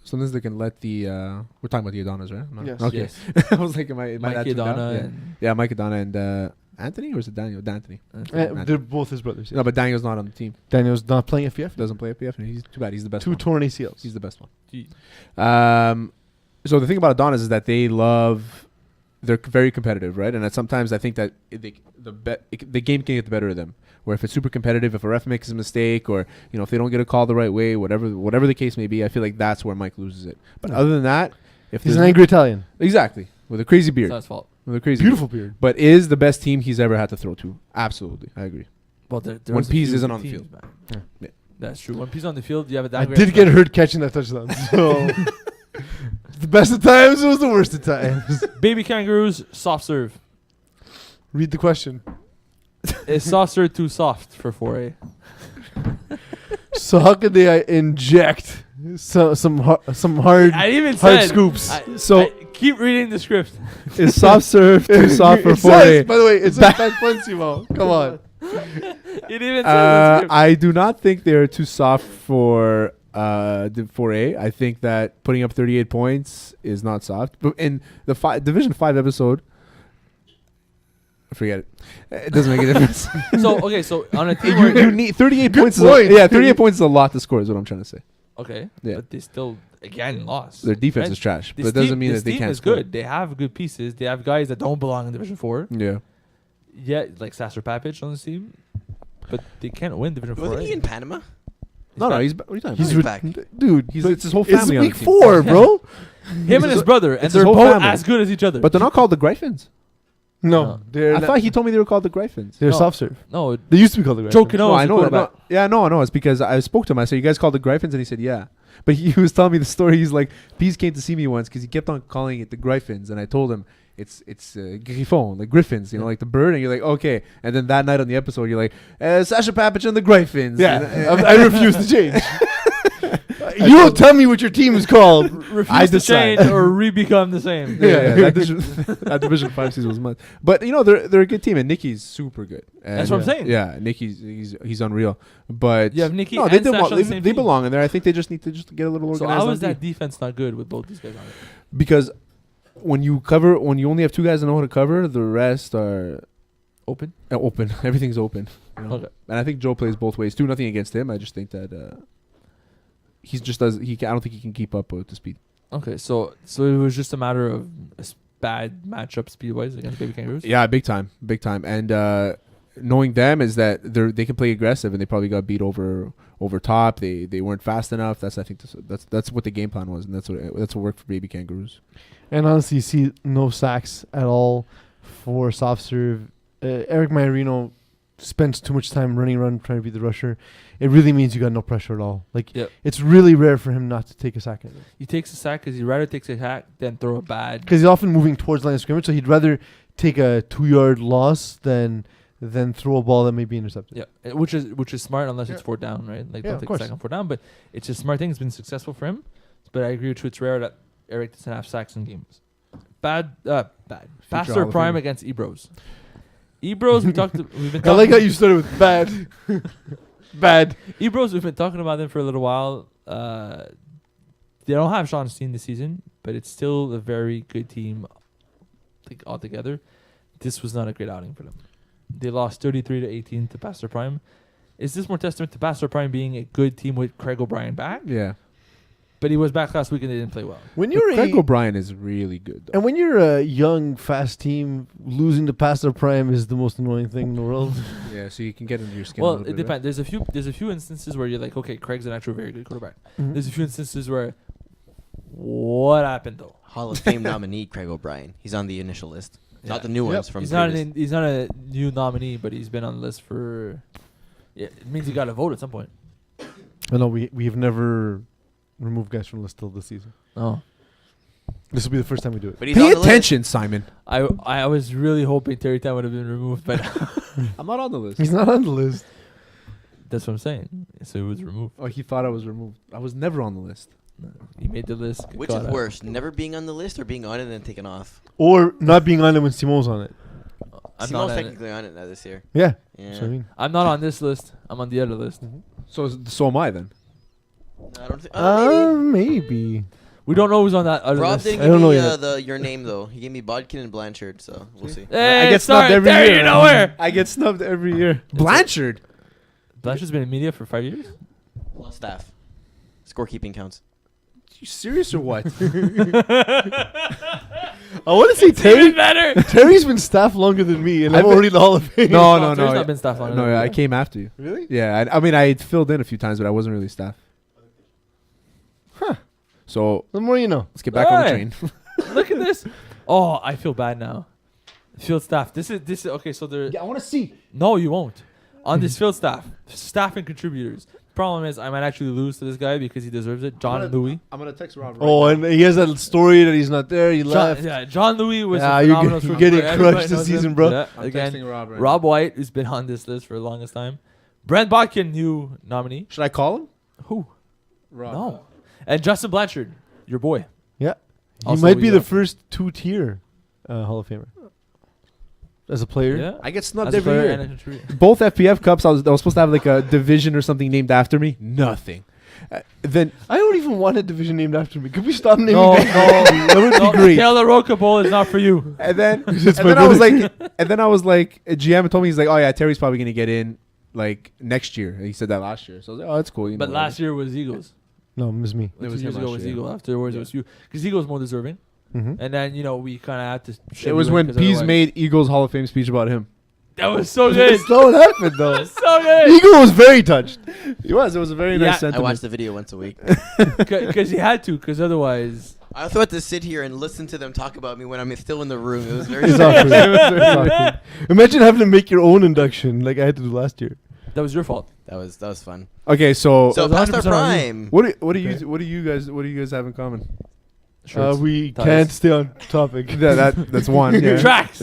sometimes they can let the we're talking about the Adonas, right? No. Yes. Okay. Yes. I was like, am I Mikey that tuned out? Adana Yeah. and Yeah, Mike Adana and Anthony, or is it Daniel? D'Anthony. They're both his brothers. No, but Daniel's not on the team. Daniel's not playing FPF. Doesn't play at PF. He's too bad. He's the best. 2 one. torn ACLs. He's the best one. Gee. So the thing about Adonis is that they're very competitive, right? And that sometimes I think that the game can get the better of them. Where if it's super competitive, if a ref makes a mistake, or if they don't get a call the right way, whatever the case may be, I feel like that's where Mike loses it. But other than that, if He's an there's- angry Italian. exactly, with a crazy It's beard. not his fault. With a crazy Beautiful beard. But is the best team he's ever had to throw to. Absolutely. I agree. Well, there When was a Peeze few isn't good on the teams, field. man. Yeah. That's true. When Peeze on the field, you have a I Dagenais did get man. hurt catching that touchdown. So the best of times, it was the worst of times. Baby kangaroos, soft serve. Read the question. Is soft serve too soft for 4A? So how could they inject some hard I even hard said scoops? So- keep reading the script. Is soft serve too soft for It 4A? says, by the way, it's a bad Funsimo. Come on. It even says the script. I do not think they're too soft for the 4A. I think that putting up 38 points is not soft. But in the Division 5 episode, forget it. It doesn't make a difference. So on a team where you need 38 Good points. point. 38 points is a lot to score. Is what I'm trying to say. okay, Yeah. but they still again lost. Their defense right? is trash, but This it doesn't team- mean this that they team can't is score. good. They have good pieces. They have guys that don't belong in Division 4. Yeah. Yeah, like Sasser Papic on the team, but they can't win Division 4. Wasn't he in Panama? No, back. he's. What are you talking He's about? back. dude. He's- but it's his whole It's family on week the team. 4, bro. Him and his brother, and it's they're his whole both family. as good as each other. But they're not called the Gryphons. No, they're I thought he told me they were called the Gryphons. they're No. soft serve. no, They used to be called the Joe Gryphons. Cano No, is I the know. quarterback. No, yeah, no. It's because I spoke to him. I said, "You guys called the Gryphons," and he said, "Yeah." But he was telling me the story. He's like, Peeze came to see me once because he kept on calling it the Gryphons, and I told him it's Griffon, like Griffins, you know, like the bird. And you're like, okay. And then that night on the episode, you're like, Sasha Papic and the Gryphons. Yeah, I refuse to change. You don't tell me what your team is called. refuse to change or re-become the same. Yeah, that Division 5 season was mad. But you know they're a good team, and Nicky's super good. And That's what I'm saying. Yeah, Nicky's he's unreal. But You have Nicky no, and they, Sash on the they, same they team. belong in there. I think they just need to get a little So organized. how on is that D. defense not good with both these guys on it? Because when you only have two guys that know how to cover, the rest are Open. open. Everything's open. You know? Okay. And I think Joe plays both ways too. Nothing against him. I just think that he's just does. I don't think he can keep up with the speed. Okay, so it was just a matter of bad matchup speed-wise against Baby Kangaroos? Yeah, big time. And knowing them is that they can play aggressive, and they probably got beat over top. They weren't fast enough. I think that's what the game plan was, and that's what worked for Baby Kangaroos. And honestly, you see no sacks at all for soft serve. Eric Maiorino spends too much time running around trying to be the rusher. It really means you got no pressure at all. Like, Yep. it's really rare for him not to take a sack. He takes a sack because he'd rather take a hack than throw a bad. Because he's often moving towards line of scrimmage, so he'd rather take a 2-yard loss than throw a ball that may be intercepted. Yeah, which is smart unless it's Yeah. 4th down, right? Like Yeah, don't of take a course. sack on 4th down, but it's a smart thing. It's been successful for him. But I agree with you. It's rare that Eric doesn't have sacks in games. Bad. Faster Hall of prime Famer. against Ebros. Ebros, we've been I like how talking. you started with bad. Bad. Ebros, we've been talking about them for a little while. They don't have Sean Steen this season, but it's still a very good team. Like altogether, this was not a great outing for them. They lost 33-18 to Pastor Prime. Is this more testament to Pastor Prime being a good team with Craig O'Brien back? Yeah, But he was back last week and they didn't play well. When you're Craig O'Brien is really good. Though. and when you're a young, fast team, losing to Pastor Prime is the most annoying thing in the world. Yeah, so you can get into your skin. a Well, little it bit, depends. There's a few instances where you're like, okay, Craig's an actual very good quarterback. Mhm. There's a few instances where, what happened though? Hall of Fame nominee Craig O'Brien. He's on the initial list. Not the new ones from He's previous. he's not a new nominee, but he's been on the list for. Yeah, it means he got a vote at some point. I know we have never removed guys from the list till this season. Oh, This will be the first time we do it. But he's Pay on the list. attention, Simon. I was really hoping Terry Tan would have been removed, but I'm not on the list. He's not on the list. that's what I'm saying. So he was removed. Oh, he thought I was removed. I was never on the list. He made the list. Which got is out. worse, never being on the list or being on it and then taken off? Or not being on it when Simon's on it. I'm Simon's not on it. technically on it now this year. Yeah. Yeah. So I mean, I'm not on this list. I'm on the other list. So am I then. I don't think. maybe. We don't know who's on that other Rob list. didn't I don't know give me yet. your name though. He gave me Bodkin and Blanchard, so we'll see. Hey, I get snubbed sorry, every Terry, year. you know where? I get snubbed every year. Blanchard. Blanchard's been in media for 5 years. Plus staff. Scorekeeping counts. You serious or what? I want to say Even Terry. better. Terry's been staff longer than me, and I'm I've been- already in the Hall of Fame. no. Terry's not been staff long No, enough. I came after you. Really? Yeah, I mean, I filled in a few times, but I wasn't really staff. Huh. So The more you know. let's get back on the Hey. train. Look at this. Oh, I feel bad now. Field staff. This is okay. So there. Yeah, I want to see. No, you won't. On this field staff and contributors. Problem is, I might actually lose to this guy because he deserves it. John Louis. I'm gonna text Rob. And he has that story that he's not there. He left. John Louis was. Yeah, a phenomenal you're swimmer. getting Everybody crushed this knows season, him. bro. Yeah, I'm again, texting Rob. Right Rob White, who's been on this list for the longest time. Brent Botkin, new nominee. Should I call him? Who? Rob. No. And Justin Blanchard, your boy. Yeah. He Also, might be we the got- first 2-tier Hall of Famer. As a player. Yeah. I get snubbed As a every player year. and a contributor. Both FPF Cups, I was supposed to have like a division or something named after me. Nothing. Then I don't even want a division named after me. Could we stop naming No, divisions? no, That would be great. Taylor Roca Bowl is not for you. and then It's and my then I was brother. like, GM told me, he's like, oh yeah, Terry's probably gonna get in like next year. And he said that last year, so I was like, oh, that's cool. But last year was Eagles. No, it was me. It was was 2 years him ago last was year, Eagle. Afterwards it was you. Because Eagles more deserving. Mm-hmm. And then, we kind of had to. it shove was you in when 'cause Peeze otherwise- made Eagles Hall of Fame speech about him. That was so good. That's not what happened, though. So good. Eagle was very touched. It was a very Yeah, nice I sentiment. watch the video once a week. Because he had to. Because otherwise. I also had to sit here and listen to them talk about me when I'm still in the room. It was very It's awkward. It's awkward. Imagine having to make your own induction like I had to do last year. That was your fault. That was fun. Okay, so, So was past our 100% on you. prime. what do Okay. you guys have in common? We ties. can't stay on topic. That's one. Yeah. Tracks.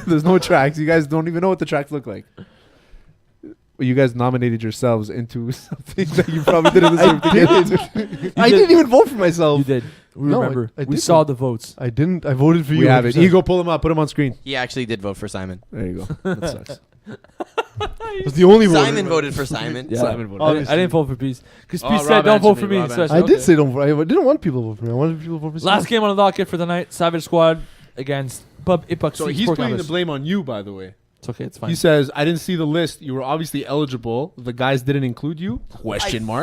There's no tracks. You guys don't even know what the tracks look like. You guys nominated yourselves into something that you probably didn't deserve to get into. I didn't even vote for myself. You did. We No, remember. I we didn't. saw the votes. I didn't. I voted for you. We have it. 100%. Ego, pull him up. Put him on screen. He actually did vote for Simon. There you go. That sucks. was the only vote. Simon voted for Simon. Yeah. Simon voted. I didn't vote for Peace. Because Oh, Peace Rob said, don't vote answered for me, me. Rob So answered I said, did okay. say don't vote. I didn't want people to vote for me. I wanted people to vote for Last game on the docket for the night. Savage Squad against Pub Ipac. So he's putting the blame on you, by the way. It's okay. It's fine. He says, "I didn't see the list. You were obviously eligible. The guys didn't include you?" I ?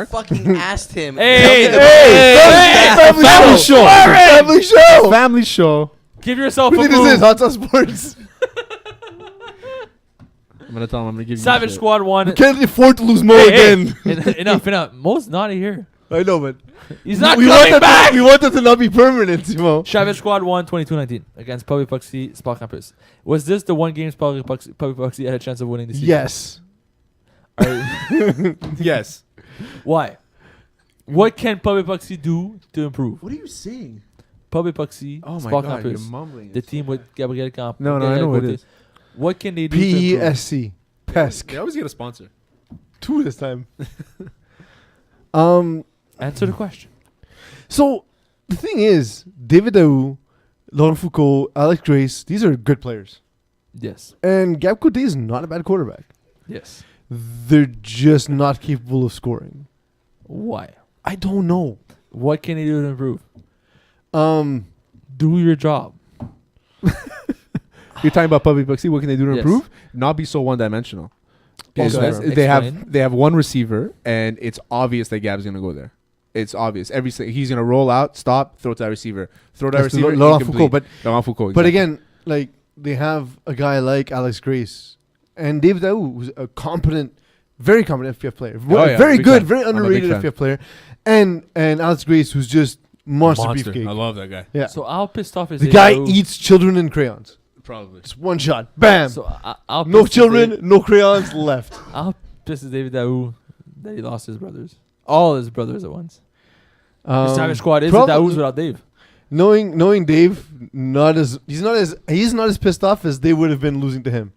fucking asked him. Hey, Tell me the- Family show. Family show. Family show. Give yourself Who a think this is? move. Hot Sauce Sports. I'm gonna tell him. I'm gonna give you Savage shit. Squad won. We can't afford to lose Mo Hey, again. enough. Mo's not here. I know, but He's not we want coming that back. we want that to not be permanent, Mo. Savage Squad won 22-19 against Public Puxy Spa Campus. Was this the one game Public Puxy had a chance of winning the season? Yes. Yes. Why? What can Public Puxy do to improve? What are you saying? Public Puxy Oh my Spa god, you're Campus, mumbling. the team with Gabriel Camp. No, I know what it is. What can they do to improve? PESC. PESC. They always get a sponsor. 2 this time. Answer the question. So the thing is, David Daou, Laurent Foucault, Alex Grace, these are good players. Yes. And Gab Cote is not a bad quarterback. Yes. They're just not capable of scoring. Why? I don't know. What can they do to improve? Um, Do your job. You're talking about Public Puxy. What can they do to Yes. improve? Not be so one-dimensional. Also Because fair. they Explain. have one receiver, and it's obvious that Gab's gonna go there. It's obvious. He's gonna roll out, stop, throw to that receiver, throw to that that's receiver. Laurent incomplete. Foucault, Laurent Foucault. but exactly. again, like they have a guy like Alex Grace and David Daou, who's a very competent FPF player, yeah, very big good, fan. very I'm a big underrated fan. FPF player, and Alex Grace, who's just monster beefcake. I love that guy. Yeah, So how pissed off is the David guy Daou? eats children in crayons. Probably. Just one shot, bam. So I'll No pissed is children, David- no crayons left. How pissed is David Daou that he lost his brothers? All his brothers at once. The Savage Squad is the Daous without Dave. Knowing Dave, he's not as pissed off as they would have been losing to him.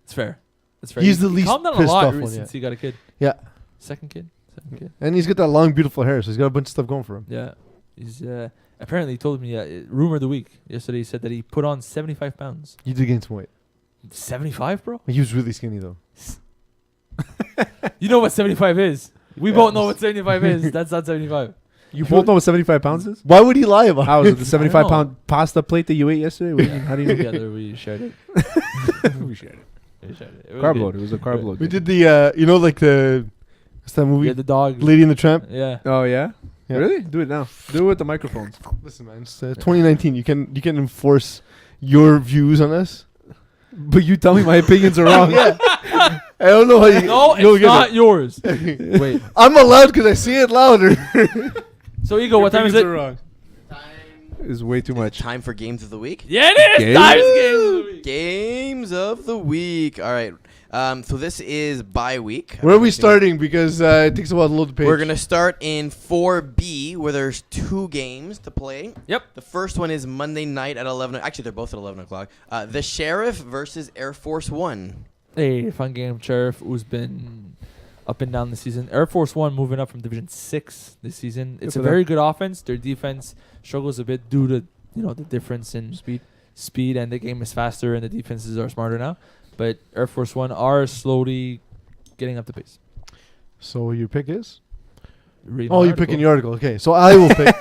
It's fair. It's fair. He's He the least calmed down a pissed lot off one, since yeah. he got a kid. Yeah, Second kid. and he's got that long, beautiful hair, so he's got a bunch of stuff going for him. Yeah. He's apparently he told me rumor of the week yesterday. He said that he put on 75 pounds. He did gain some weight. 75, bro. He was really skinny though. You know what 75 is. We both know what 75 is. That's not 75. You both know what 75 pounds is? Why would he lie about How it? is it the 75-pound pasta plate that you ate yesterday? What do you mean? How do you know? Together we shared it. We shared it. We shared it. It was Carb good. load. It was a carb load. We did the like the what's that movie? Yeah, the dog. Lady and the Tramp. Yeah. Oh yeah? Yeah. Really? Do it now. Do it with the microphones. Listen, man, it's 2019. You can enforce your views on us. But you tell me my opinions are wrong. Yeah. I don't know how you. No, you'll it's get not it. yours. Wait. I'm allowed because I say it louder. So Ego, what time is it? Wrong. is way too much. Time for games of the week. Yeah, it is. Games? Times games of the week. Games of the week. All right. So this is bye week. Where are we starting? Because it takes a while to load the page. We're gonna start in 4B, where there's 2 games to play. Yep. The first one is Monday night at 11. Actually, they're both at 11 o'clock. The Sheriff versus Air Force One. Hey, fun game. Sheriff, who's been up and down the season. Air Force One moving up from Division 6 this season. It's a very good offense. Their defense struggles a bit due to the difference in speed, and the game is faster and the defenses are smarter now. But Air Force One are slowly getting up the pace. So your pick is? Read Oh, my you're picking article. your article. Okay, so I will pick.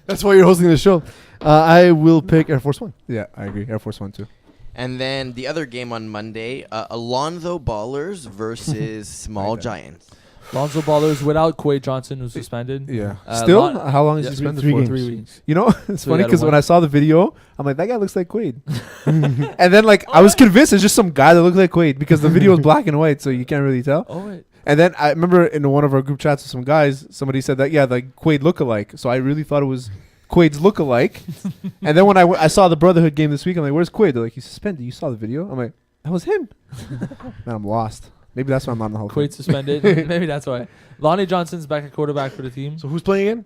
That's why you're hosting the show. I will pick Air Force One. Yeah, I agree. Air Force One too. And then the other game on Monday, Alonzo Ballers versus Small Giants. Lonzo Ballers without Quaid Johnson, who's suspended. Yeah. Uh, Still, Lon- how long is Yeah, he suspended 3 for? games. 3 weeks. You know, it's So funny you gotta because when win. I saw the video, I'm like, that guy looks like Quaid. And then like I was convinced it's just some guy that looked like Quaid because the video was black and white, so you can't really tell. Oh wait. And then I remember in one of our group chats with some guys, somebody said that like Quaid look-alike. So I really thought it was Quaid's look-alike. And then when I saw the Brotherhood game this week, I'm like, where's Quaid? They're like, he's suspended. You saw the video? I'm like, that was him. Man, I'm lost. Maybe that's why I'm not in the Hall of Fame. Quaid suspended. Maybe that's why. Lonnie Johnson's back at quarterback for the team. So who's playing again?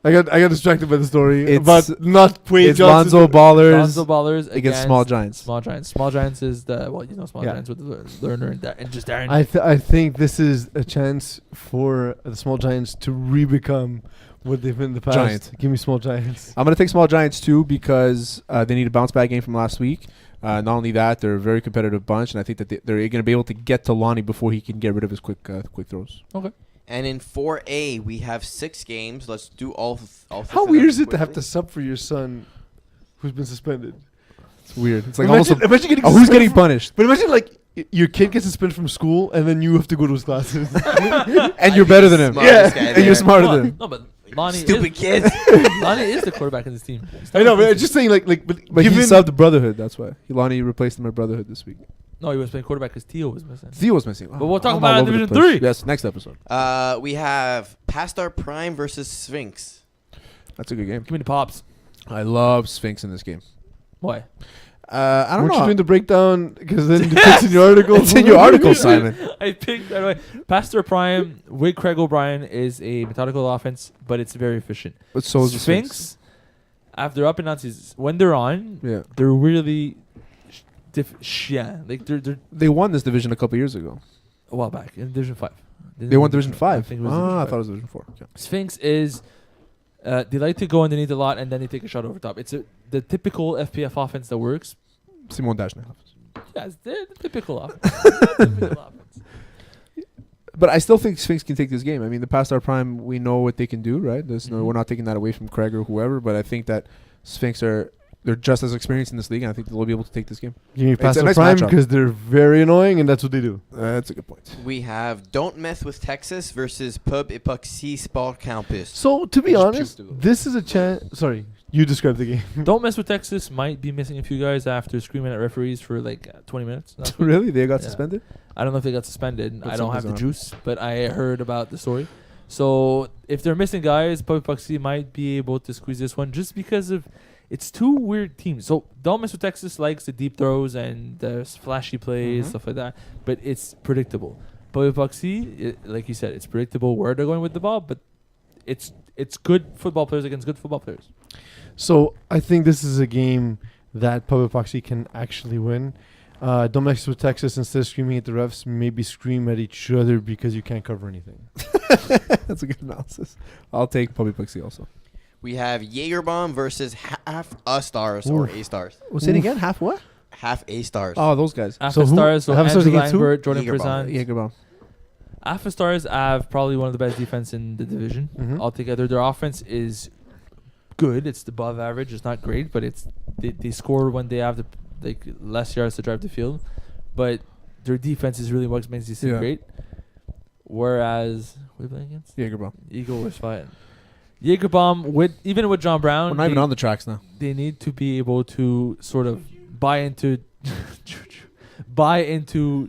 I got distracted by the story. It's- But not Quaid It's Johnson. Lonzo Ballers Lonzo Ballers against Small Giants. Small Giants. Small Giants is the Small Yeah. Giants with the learner and just Darren. I think this is a chance for the Small Giants to re-become what they've been in the past. Giants. Give me Small Giants. I'm going to take Small Giants too because they need a bounce back game from last week. Not only that, they're a very competitive bunch, and I think that they're going to be able to get to Lonnie before he can get rid of his quick throws. Okay. And in 4A, we have 6 games. Let's do all. How weird is it to have to sub for your son who's been suspended? It's weird. It's like Imagine getting who's suspended getting from- punished? But imagine your kid gets suspended from school and then you have to go to his classes. And you're better than him. Smartest guy And there. you're smarter than him. No, but Lonnie Stupid is, kids. Lonnie is the quarterback in this team. I know, but I'm just saying, but But he given subbed Brotherhood, that's why. Lonnie replaced him at Brotherhood this week. No, he was playing quarterback because Theo was missing. Theo was missing. But we'll talk I'm about all it in over the Division place. 3. Yes, next episode. We have Pastar Prime versus Sphinx. That's a good game. Give me the pops. I love Sphinx in this game. Why? I don't weren't you know. doing the breakdown? Because then it's in your article. It's in your article, Simon. I picked right away. Pastor Prime with Craig O'Brien is a methodical offense, but it's very efficient. But so is the Sphinx, after up and down seasons, when they're on, Yeah. they're really like they're They won this division a couple years ago. a while back in Division 5. They won Division 5. I think it was Division I 5. thought it was Division 4. Okay. Sphinx is they like to go underneath a lot and then they take a shot over top. It's the typical FPF offense that works. Simon Dagenais. Yeah, it's the typical offense. Typical offense. But I still think Sphinx can take this game. I mean, the past our prime, we know what they can do, right? Mhm. We're not taking that away from Craig or whoever, but I think that Sphinx they're just as experienced in this league, and I think they'll be able to take this game. Give me It's a Pastor nice Prime matchup. because they're very annoying and that's what they do. That's a good point. We have Don't Mess with Texas versus Pub Epoxy Sport Campus. So, to be Just honest, choose to go. this is a chance. Sorry, you described the game. Don't Mess with Texas might be missing a few guys after screaming at referees for like 20 minutes. last week. Really? They got Yeah. suspended? I don't know if they got suspended. But I don't have the something's juice, but I heard about the story. So if they're missing guys, Puppy Puxy might be able to squeeze this one just because of it's two weird teams. So Don't Mess with Texas likes the deep throws and the flashy plays, Mhm. stuff like that, but it's predictable. Puppy Puxy, like you said, it's predictable where they're going with the ball, but it's good football players against good football players. So, I think this is a game that Pub Epoxy can actually win. Don't mess with Texas. Instead of screaming at the refs, maybe scream at each other because you can't cover anything. That's a good analysis. I'll take Puppy Puxy also. We have Jaegerbomb versus Half A Stars or A Stars. Say it Oof. again. Half what? Half A Stars. Oh, those guys. Alpha who- Stars, so Alpha Stars Andrew against who? Langbert, Jordan Jaeger Prezant. Bomb. Yeah, good ball. Alpha Stars have probably one of the best defense in the division Mhm. altogether. Their offense is good. It's above average. It's not great, but they score when they have the less yards to drive the field. But their defense is really what makes this team Yeah. great. Whereas what are we playing against? Yeah, good ball. Eagle was fighting. Jaegerbomb even with John Brown, We're not even on the tracks now. they need to be able to sort of buy into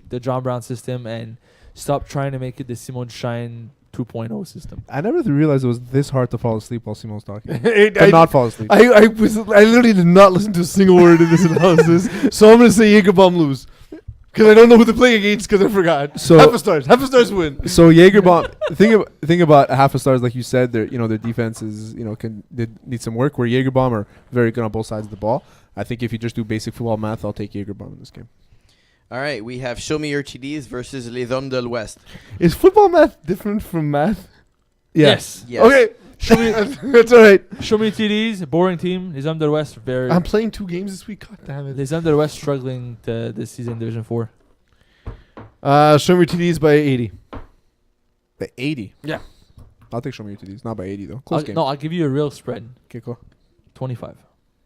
the John Brown system and stop trying to make it the Simon Shine 2.0 system. I never realized it was this hard to fall asleep while Simo's talking. I Not fall asleep. I literally did not listen to a single word of this analysis, so I'm gonna say Jagerbomb lose because I don't know who to play against because I forgot. So- half a stars win. So Jagerbomb, thing about half a stars, like you said, their defense is need some work. Where Jagerbomb are very good on both sides of the ball. I think if you just do basic football math, I'll take Jagerbomb in this game. All right, we have Show Me Your TDs versus Les Hommes de l'Ouest. Is football math different from math? Yes. Yes. Okay, Show me, that's all right. show me TDs. Boring team. Les Hommes de l'Ouest very. I'm playing 2 games this week. God damn it. Les Hommes de l'Ouest struggling this season in Division 4. Show me TDs by 80. The 80. Yeah. I'll take Show Me Your TDs. Not by 80 though. Close game. No, I'll give you a real spread. Okay, cool. 25.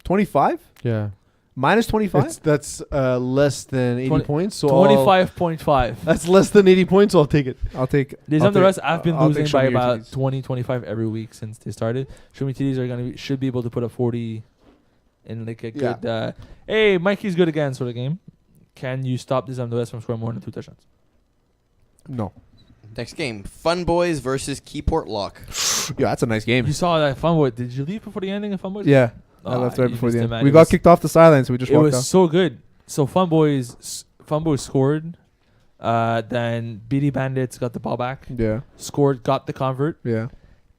25 Yeah. minus 25. That's less than 80 points. So 25.5. that's less than 80 points. So I'll take it. I'll take. Les I'll Hommes de take- l'Ouest have been I'll take losing Show by Me Your about TDs. 20, 25 every week since they started. Show me TDs are should be able to put up 40 in like a Yeah. good. Hey, Mikey's good again sort of game. Can you stop Les Hommes de l'Ouest from scoring more than 2 touchdowns? No. Next game, Fun Boys versus Keyport Lock. Yeah, that's a nice game. You saw that Fun Boy. Did you leave before the ending of Fun Boys? Yeah, I Ah, left right you before the missed it, end. man. We It got was- kicked off the sideline, so we just It walked was off. so good. So Fun Boys scored. Then BD Bandits got the ball back. Yeah, Scored, got the convert. yeah.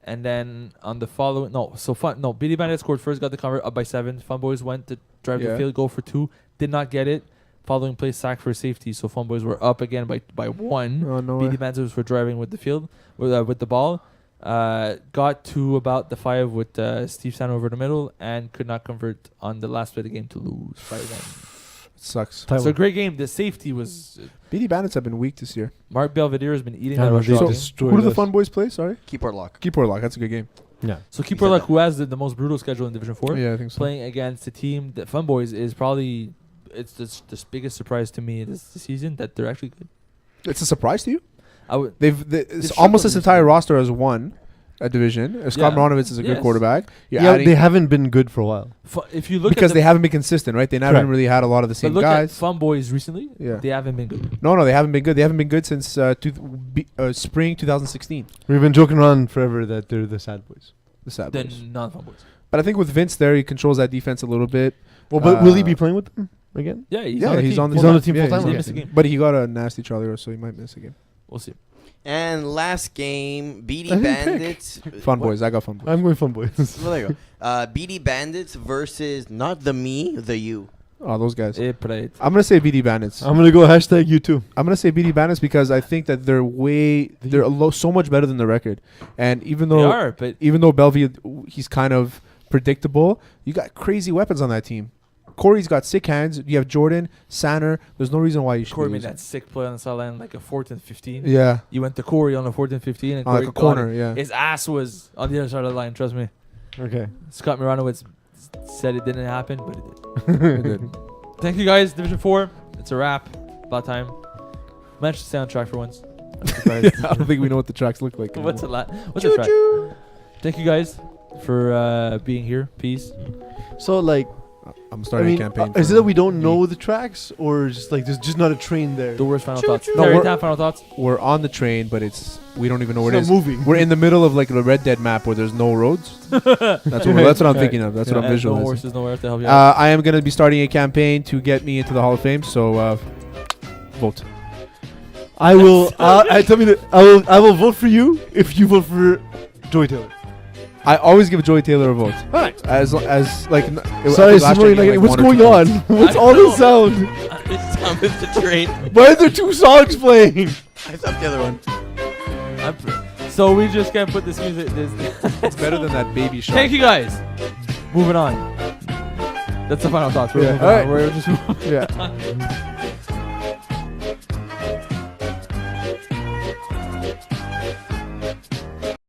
And then on the following, BD Bandits scored first, got the convert up by 7. Fun Boys went to drive Yeah. the field, go for 2, did not get it. Following play, sack for safety. So Fun Boys were up again by 1. Oh no way. BD Bandits were driving with the field, with the ball. Got to about the 5 with Steve Sano over the middle and could not convert on the last play of the game to lose by 1. It sucks. So a great game. The safety was BD Bandits have been weak this year. Mark Belvedere has been eating Yeah, that no, rush they all game. destroyed Who do the us. Fun Boys play? Sorry, Keyport Lock. Keyport Lock. That's a good game. Yeah. So He Keeper said Luck, that. who has the most brutal schedule in Division 4, Yeah, I think so. playing against a team that Fun Boys is probably it's the biggest surprise to me this season that they're actually good. It's a surprise to you. I would It's They've almost struggled this entire recently. roster has won a division. Scott Yeah. Mronovitz is a good Yes. quarterback. You're Yeah, adding- they haven't been good for a while. if you look because at they haven't been consistent, right? They haven't Correct. really had a lot of the but same look at guys. Fun Boys recently, Yeah. they haven't been good. No, they haven't been good. They haven't been good since spring 2016. We've been joking around forever that they're the sad boys. The sad Then boys. non-Fun Boys. But I think with Vince there, he controls that defense a little bit. Well, but will he be Uh, playing with them again? Yeah, he's Yeah, on the he's team. on the He's full on the time. team full time? He Okay. missed a game. But he got a nasty Charlie horse, so he might miss a game. We'll see. And last game, BD I didn't pick. Bandits. Fun What? boys. I got fun boys. I'm going Fun Boys. Well, there you go. BD Bandits versus not the me, the you. Oh, those guys. Eh, played. I'm gonna say BD Bandits. I'm gonna go hashtag you too. I'm gonna say BD Bandits because I think that they're so much better than the record, and even They though are, but Bellevue, he's kind of predictable. You got crazy weapons on that team. Corey's got sick hands. You have Jordan, Sanner. There's no reason why you should. Corey be made losing. that sick play on the sideline, like a 4th and 15. Yeah, You went to Corey on a 4th and 15, and on Corey like a got corner. it. Yeah, His ass was on the other side of the line. Trust me. Okay. Scott Miranowitz said it didn't happen, but it did. It did. Thank you guys, Division 4. It's a wrap. About time. Managed to stay on track for once. I'm surprised. I don't think we know what the tracks look like. What's a anymore. lot? What's a track? Thank you guys for being here. Peace. So like, I'm I starting mean, a campaign. is it for that we don't me. know the tracks, or just like there's just not a train there? The worst final thoughts. No, Terry, we're- Tam, final thoughts. We're on the train, but we don't even know where it It's is. not moving. We're in the middle of like a Red Dead map where there's no roads. That's what I'm thinking of. That's what I'm And no visualizing. horses, no earth to help you out. I am going to be starting a campaign to get me into the Hall of Fame. So vote. I will. I will vote for you if you vote for Joy Taylor. I always give Joey Taylor a vote. Alright. As like. Sorry, Simone, what's going on? What's all this sound? It's Tom is the train. Why are there two songs playing? I stopped the other one. So we just can't put this music. It's better than that baby shark. Thank you guys. Moving on. That's the final thoughts. We're Yeah. moving All right. on. We're just moving Yeah.